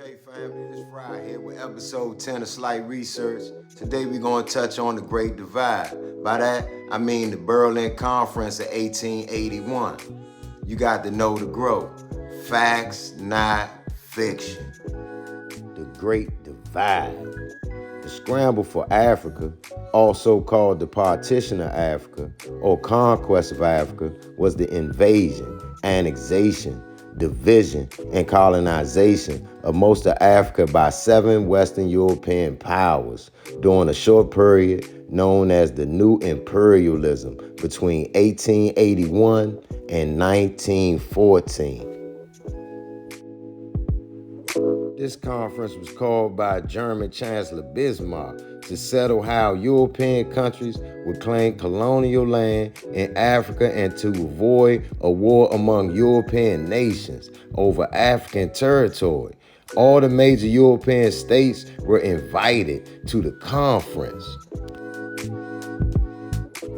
Okay, family, this Fry here with episode 10 of Slight Research. Today we're going to touch on the Great Divide. By that, I mean the Berlin Conference of 1881. You got to know the grow. Facts, not fiction. The Great Divide. The scramble for Africa, also called the partition of Africa or conquest of Africa, was the invasion, annexation, division, and colonization of most of Africa by 7 Western European powers during a short period known as the New Imperialism between 1881 and 1914. This conference was called by German Chancellor Bismarck to settle how European countries would claim colonial land in Africa and to avoid a war among European nations over African territory. All the major European states were invited to the conference.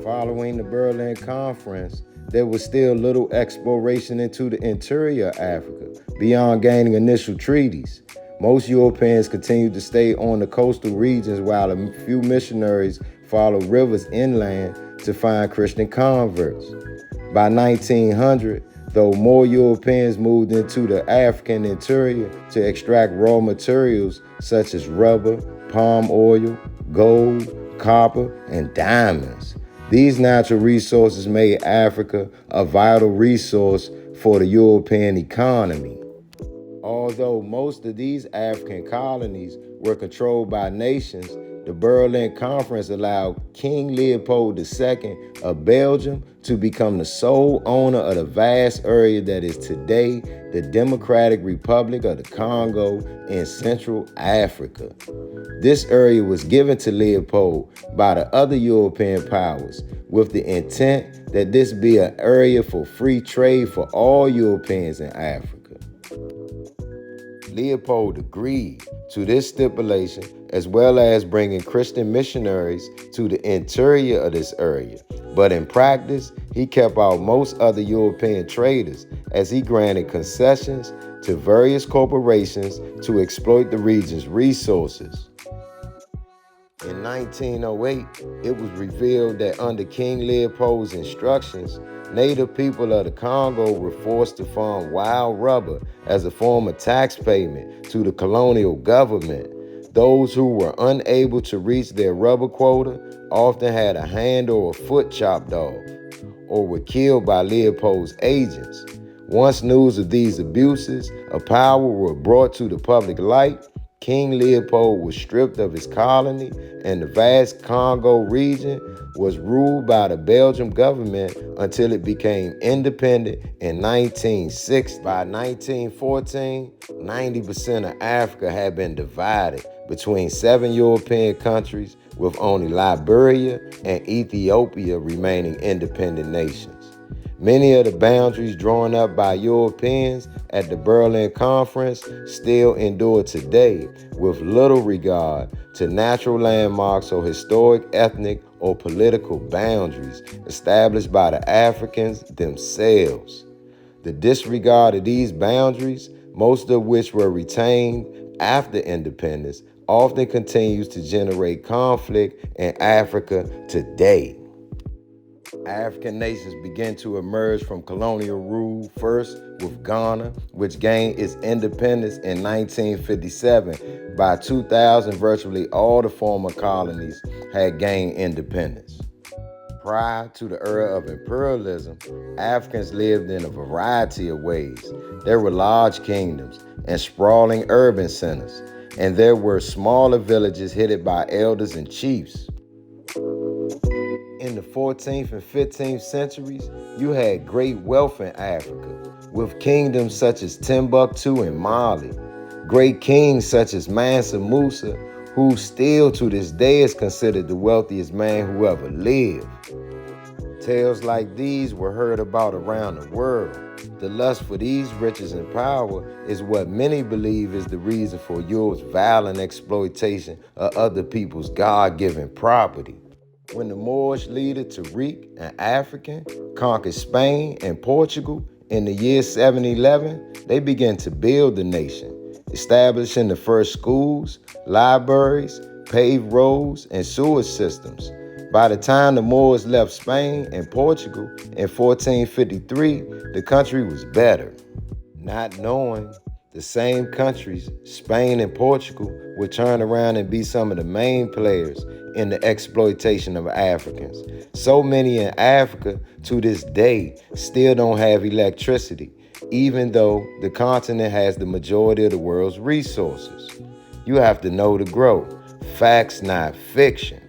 Following the Berlin Conference, there was still little exploration into the interior of Africa beyond gaining initial treaties. Most Europeans continued to stay on the coastal regions while a few missionaries followed rivers inland to find Christian converts. By 1900, though, more Europeans moved into the African interior to extract raw materials such as rubber, palm oil, gold, copper, and diamonds. These natural resources made Africa a vital resource for the European economy. Although most of these African colonies were controlled by nations, the Berlin Conference allowed King Leopold II of Belgium to become the sole owner of the vast area that is today the Democratic Republic of the Congo in Central Africa. This area was given to Leopold by the other European powers with the intent that this be an area for free trade for all Europeans in Africa. Leopold agreed to this stipulation as well as bringing Christian missionaries to the interior of this area. But in practice, he kept out most other European traders as he granted concessions to various corporations to exploit the region's resources. In 1908, it was revealed that under King Leopold's instructions, native people of the Congo were forced to farm wild rubber as a form of tax payment to the colonial government. Those who were unable to reach their rubber quota often had a hand or a foot chopped off or were killed by Leopold's agents. Once news of these abuses of power were brought to the public light, King Leopold was stripped of his colony, and the vast Congo region was ruled by the Belgian government until it became independent in 1960. By 1914, 90% of Africa had been divided between 7 European countries, with only Liberia and Ethiopia remaining independent nations. Many of the boundaries drawn up by Europeans at the Berlin Conference still endure today, with little regard to natural landmarks or historic, ethnic, or political boundaries established by the Africans themselves. The disregard of these boundaries, most of which were retained after independence, often continues to generate conflict in Africa today. African nations began to emerge from colonial rule, first with Ghana, which gained its independence in 1957. By 2000, virtually all the former colonies had gained independence. Prior to the era of imperialism, Africans lived in a variety of ways. There were large kingdoms and sprawling urban centers, and there were smaller villages headed by elders and chiefs. In the 14th and 15th centuries, you had great wealth in Africa, with kingdoms such as Timbuktu and Mali. Great kings such as Mansa Musa, who still to this day is considered the wealthiest man who ever lived. Tales like these were heard about around the world. The lust for these riches and power is what many believe is the reason for Europe's violent exploitation of other people's God-given property. When the Moorish leader Tariq, an African, conquered Spain and Portugal in the year 711, they began to build the nation. establishing the first schools, libraries, paved roads, and sewer systems. By the time the Moors left Spain and Portugal in 1453, the country was better. Not knowing the same countries, Spain and Portugal, would turn around and be some of the main players in the exploitation of Africans. So many in Africa to this day still don't have electricity, even though the continent has the majority of the world's resources. You have to know to grow. Facts, not fiction.